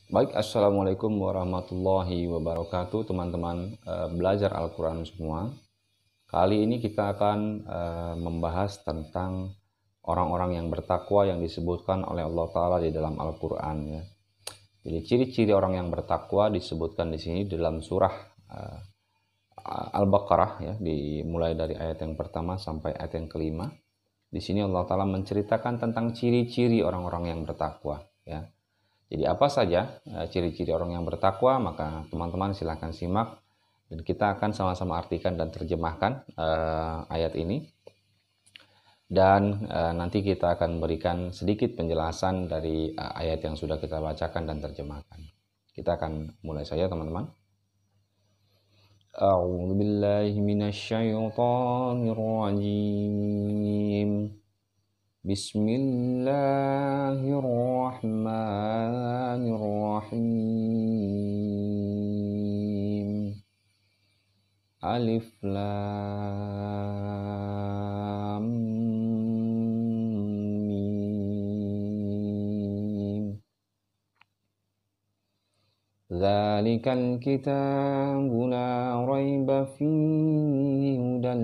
Baik, Assalamualaikum warahmatullahi wabarakatuh, teman-teman belajar Al-Quran semua. Kali ini kita akan membahas tentang orang-orang yang bertakwa yang disebutkan oleh Allah Ta'ala di dalam Al-Quran. Ya. Jadi ciri-ciri orang yang bertakwa disebutkan di sini dalam surah Al-Baqarah, ya, dimulai dari ayat yang pertama sampai ayat yang kelima. Di sini Allah Ta'ala menceritakan tentang ciri-ciri orang-orang yang bertakwa. Ya. Jadi apa saja ciri-ciri orang yang bertakwa, maka teman-teman silahkan simak dan kita akan sama-sama artikan dan terjemahkan ayat ini. Dan nanti kita akan berikan sedikit penjelasan dari ayat yang sudah kita bacakan dan terjemahkan. Kita akan mulai saja, teman-teman. A'udzu billahi minasyaitonir rajim. Bismillahirrahmanirrahim. Alif lam mim. Dzalikal kitabu la raiba fihi hudan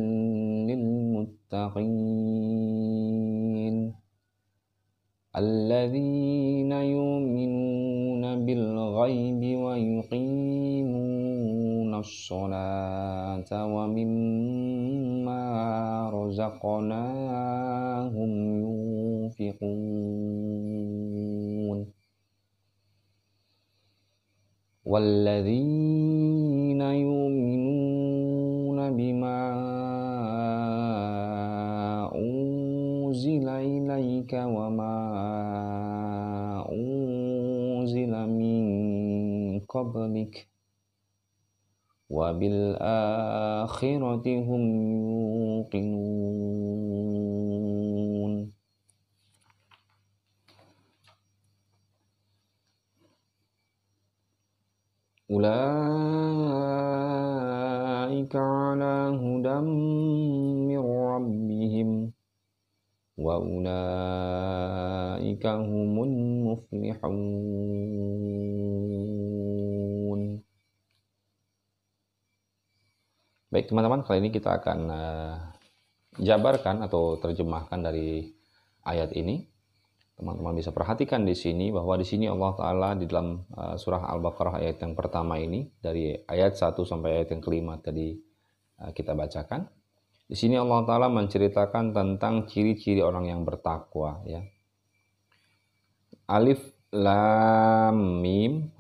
lil muttaqin. الذين يؤمنون بالغيب ويقيمون الصلاة ومما رزقناهم ينفقون والذين يؤمنون بما أنزل إليك وما أنزل من قبلك وبالآخرة هم يوقنون. أولئك على هدى من ربهم وأولئك هم المفلحون. Baik, teman-teman, kali ini kita akan jabarkan atau terjemahkan dari ayat ini. Teman-teman bisa perhatikan di sini bahwa di sini Allah Ta'ala di dalam surah Al-Baqarah ayat yang pertama ini, dari ayat 1 sampai ayat yang kelima tadi kita bacakan. Di sini Allah Ta'ala menceritakan tentang ciri-ciri orang yang bertakwa. Ya. Alif lam mim,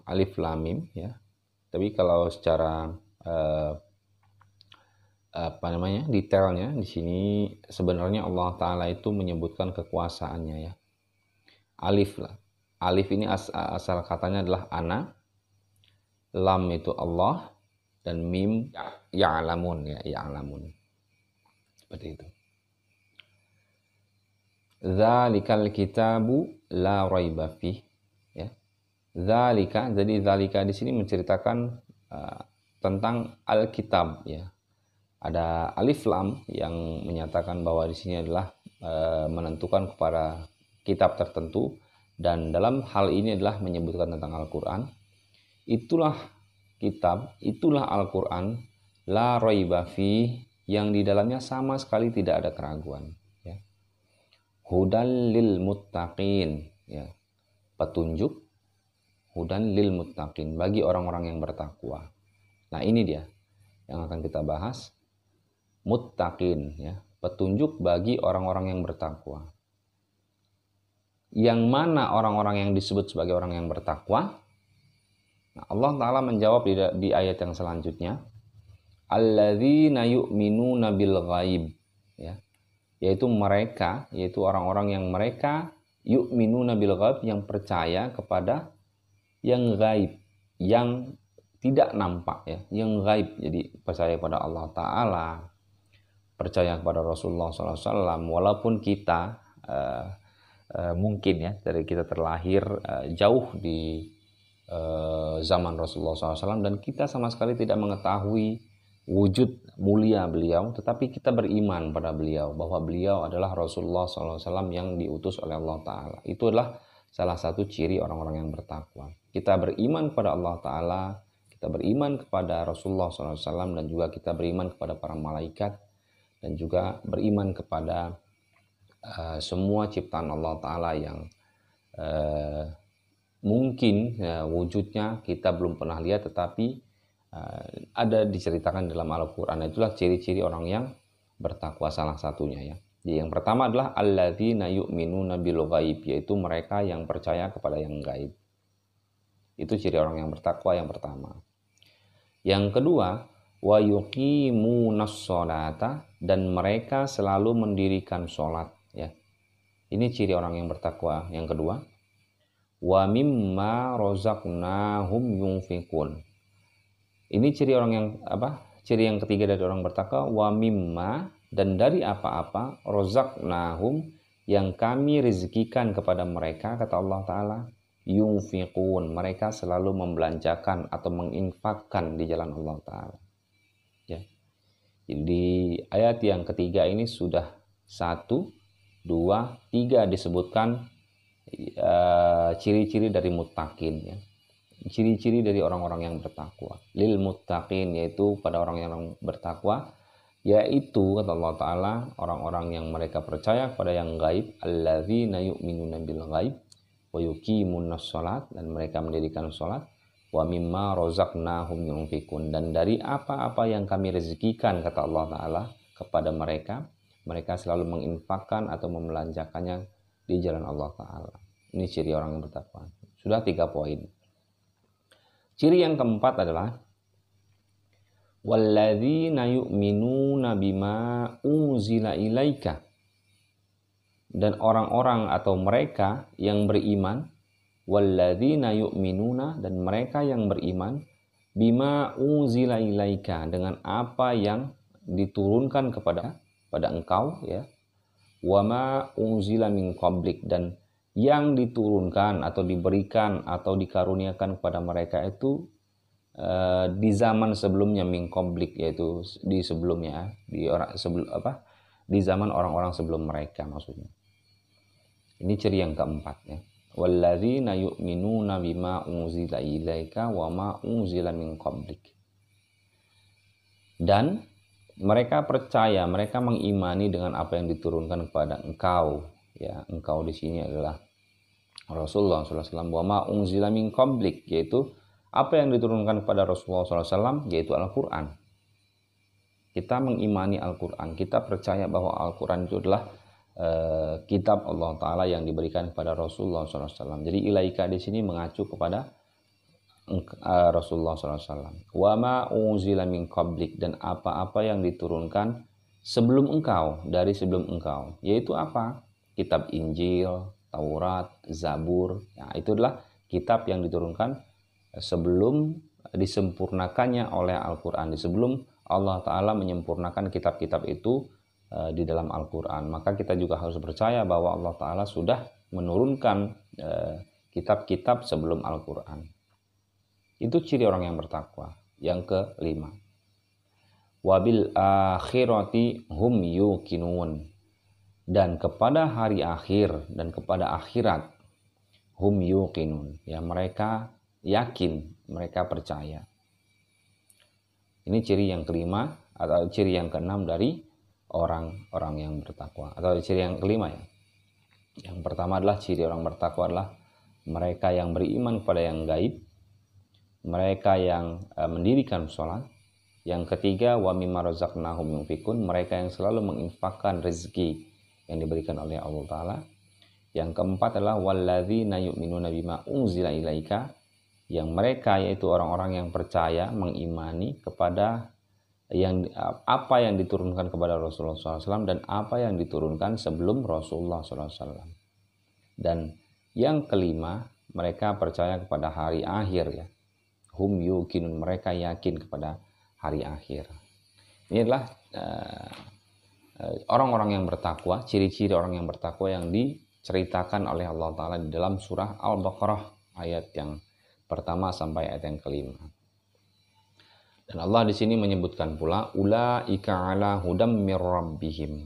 ya. Tapi kalau secara detailnya di sini sebenarnya Allah Ta'ala itu menyebutkan kekuasaannya, ya. Alif ini asal katanya adalah ana, lam itu Allah, dan mim ya'lamun, ya, ya'lamun. Seperti itu. Dzalikal kitabu la raiba fih, ya. Dzalika, jadi dzalika di sini menceritakan tentang Alkitab, ya. Ada alif lam yang menyatakan bahwa di sini adalah menentukan kepada kitab tertentu, dan dalam hal ini adalah menyebutkan tentang Al-Quran. Itulah kitab, itulah Al-Quran, la raiba fih, yang di dalamnya sama sekali tidak ada keraguan, ya. Hudan lil muttaqin, ya. Petunjuk, hudan lil muttaqin, bagi orang-orang yang bertakwa. Nah, ini dia yang akan kita bahas. Muttaqin, ya, petunjuk bagi orang-orang yang bertakwa. Yang mana orang-orang yang disebut sebagai orang yang bertakwa? Nah, Allah Ta'ala menjawab di ayat yang selanjutnya, alladzina yu'minuna bil ghaib, ya, yaitu orang-orang yang mereka yu'minuna bil ghaib, yang percaya kepada yang gaib, yang tidak nampak, ya, yang gaib. Jadi percaya kepada Allah Ta'ala, percaya kepada Rasulullah SAW, walaupun kita mungkin, ya, dari kita terlahir jauh di zaman Rasulullah SAW, dan kita sama sekali tidak mengetahui wujud mulia beliau, tetapi kita beriman pada beliau, bahwa beliau adalah Rasulullah SAW yang diutus oleh Allah Ta'ala. Itu adalah salah satu ciri orang-orang yang bertakwa. Kita beriman kepada Allah Ta'ala, kita beriman kepada Rasulullah SAW, dan juga kita beriman kepada para malaikat, dan juga beriman kepada semua ciptaan Allah Ta'ala yang mungkin wujudnya kita belum pernah lihat, tetapi ada diceritakan dalam Al-Quran. Itulah ciri-ciri orang yang bertakwa salah satunya ya. Jadi yang pertama adalah alladzina yu'minuna bil ghaib, yaitu mereka yang percaya kepada yang gaib. Itu ciri orang yang bertakwa yang pertama. Yang kedua, wa yuqimunas sholata, dan mereka selalu mendirikan sholat ya. Ini ciri orang yang bertakwa yang kedua. Wa mimma razaqnahum yunfiqun. Ini ciri orang yang Ciri yang ketiga dari orang bertakwa, wa mimma, dan dari apa-apa, razaqnahum, yang kami rezekikan kepada mereka, kata Allah Ta'ala, yunfiqun, mereka selalu membelanjakan atau menginfakkan di jalan Allah Ta'ala. Ya. Di ayat yang ketiga ini sudah 1, 2, 3 disebutkan ciri-ciri dari muttaqin ya. Ciri-ciri dari orang-orang yang bertakwa. Lil muttaqin, yaitu pada orang yang bertakwa, yaitu kata Allah Ta'ala, orang-orang yang mereka percaya kepada yang gaib, alladzina yu'minuna bil ghaib wa yuqimunas shalat, dan mereka mendirikan salat, wa mimma razaqnahum yunfiqun, dan dari apa-apa yang kami rezekikan, kata Allah Ta'ala, kepada mereka, mereka selalu menginfakkan atau membelanjakannya di jalan Allah Ta'ala. Ini ciri orang yang bertakwa. Sudah 3 poin. Ciri yang keempat adalah walladzina yu'minuna bima unzila ilaika, dan orang-orang atau mereka yang beriman, walladzina yu'minuna, dan mereka yang beriman, bima unzila ilaika, dengan apa yang diturunkan kepada engkau ya, wama unzila min qablik, dan yang diturunkan atau diberikan atau dikaruniakan kepada mereka itu di zaman sebelumnya, min qablik, yaitu di sebelumnya, di zaman orang-orang sebelum mereka maksudnya. Ini ciri yang keempat ya. Walladzina yu'minuna bima unzila ilaika wa ma unzila min qablik. Dan mereka percaya, mereka mengimani dengan apa yang diturunkan kepada engkau. Ya, engkau di sini adalah Rasulullah SAW. Wa ma unzila min qablik, yaitu apa yang diturunkan kepada Rasulullah SAW, yaitu Al-Quran. Kita mengimani Al-Quran. Kita percaya bahwa Al-Quran itu adalah kitab Allah Ta'ala yang diberikan kepada Rasulullah SAW. Jadi ilaika di sini mengacu kepada Rasulullah SAW. Wa ma unzila min qablik, dan apa-apa yang diturunkan sebelum engkau, dari sebelum engkau, yaitu apa? Kitab Injil, Taurat, Zabur. Nah, itu adalah kitab yang diturunkan sebelum disempurnakannya oleh Al-Quran, sebelum Allah Ta'ala menyempurnakan kitab-kitab itu di dalam Al-Quran. Maka kita juga harus percaya bahwa Allah Ta'ala sudah menurunkan kitab-kitab sebelum Al-Quran. Itu ciri orang yang bertakwa. Yang kelima, wabil akhirati hum yuqinun, dan kepada hari akhir dan kepada akhirat, hum yuqinun, ya, mereka yakin, mereka percaya. Ini ciri yang kelima atau ciri yang keenam dari orang-orang yang bertakwa, atau ciri yang kelima ya. Yang pertama adalah ciri orang bertakwa adalah mereka yang beriman kepada yang gaib, mereka yang mendirikan sholat. Yang ketiga, wa mimma razaqnahum yunfiqun, mereka yang selalu menginfakkan rezeki yang diberikan oleh Allah Ta'ala. Yang keempat adalah walladzina yu'minuna bima unzila ilaika, yang mereka yaitu orang-orang yang percaya, mengimani kepada apa yang diturunkan kepada Rasulullah SAW dan apa yang diturunkan sebelum Rasulullah SAW. Dan yang kelima, mereka percaya kepada hari akhir ya. Hum yuqinun, mereka yakin kepada hari akhir. Ini adalah orang-orang yang bertakwa, ciri-ciri orang yang bertakwa yang diceritakan oleh Allah Ta'ala di dalam surah Al-Baqarah ayat yang pertama sampai ayat yang kelima. Dan Allah di sini menyebutkan pula ulaika ala hudam mir rabbihim.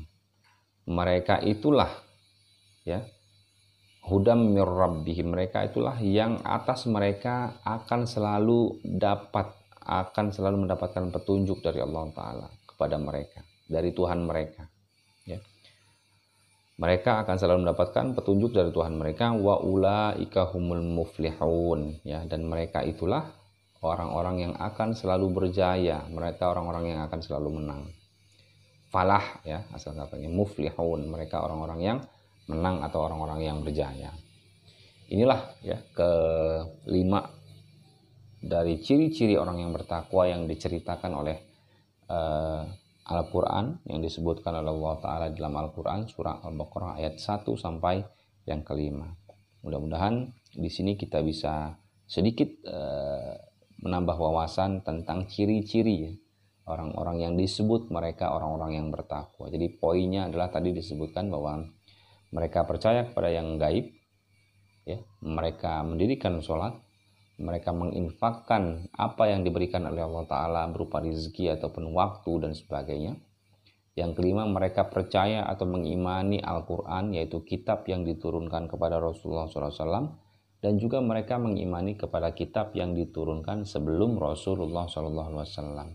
Mereka itulah ya hudam mir rabbihim, mereka itulah yang atas mereka akan selalu mendapatkan petunjuk dari Allah Ta'ala kepada mereka, dari Tuhan mereka, ya. Mereka akan selalu mendapatkan petunjuk dari Tuhan mereka, wa ulaika humul muflihun, ya, dan mereka itulah orang-orang yang akan selalu berjaya, mereka orang-orang yang akan selalu menang. Falah, ya, asal katanya muflihun, mereka orang-orang yang menang atau orang-orang yang berjaya. Inilah, ya, kelima dari ciri-ciri orang yang bertakwa yang diceritakan oleh Al-Quran, yang disebutkan oleh Allah Ta'ala dalam Al-Quran surah Al-Baqarah ayat 1 sampai yang kelima. Mudah-mudahan di sini kita bisa sedikit menambah wawasan tentang ciri-ciri orang-orang yang disebut mereka orang-orang yang bertakwa. Jadi poinnya adalah tadi disebutkan bahwa mereka percaya kepada yang gaib, ya, mereka mendirikan sholat, mereka menginfakkan apa yang diberikan oleh Allah Ta'ala berupa rezeki ataupun waktu dan sebagainya. Yang kelima, mereka percaya atau mengimani Al-Quran, yaitu kitab yang diturunkan kepada Rasulullah SAW, dan juga mereka mengimani kepada kitab yang diturunkan sebelum Rasulullah SAW.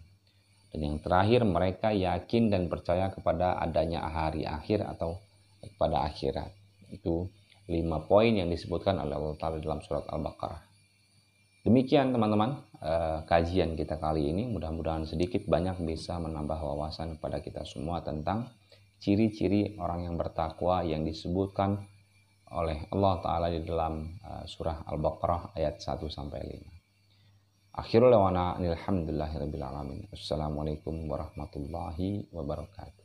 Dan yang terakhir, mereka yakin dan percaya kepada adanya hari akhir atau kepada akhirat. Itu 5 poin yang disebutkan oleh Allah Ta'ala dalam surat Al-Baqarah. Demikian teman-teman kajian kita kali ini, mudah-mudahan sedikit banyak bisa menambah wawasan kepada kita semua tentang ciri-ciri orang yang bertakwa yang disebutkan oleh Allah Ta'ala di dalam surah Al-Baqarah ayat 1 sampai 5. Akhirul lawana alhamdulillahirabbil alamin. Assalamualaikum warahmatullahi wabarakatuh.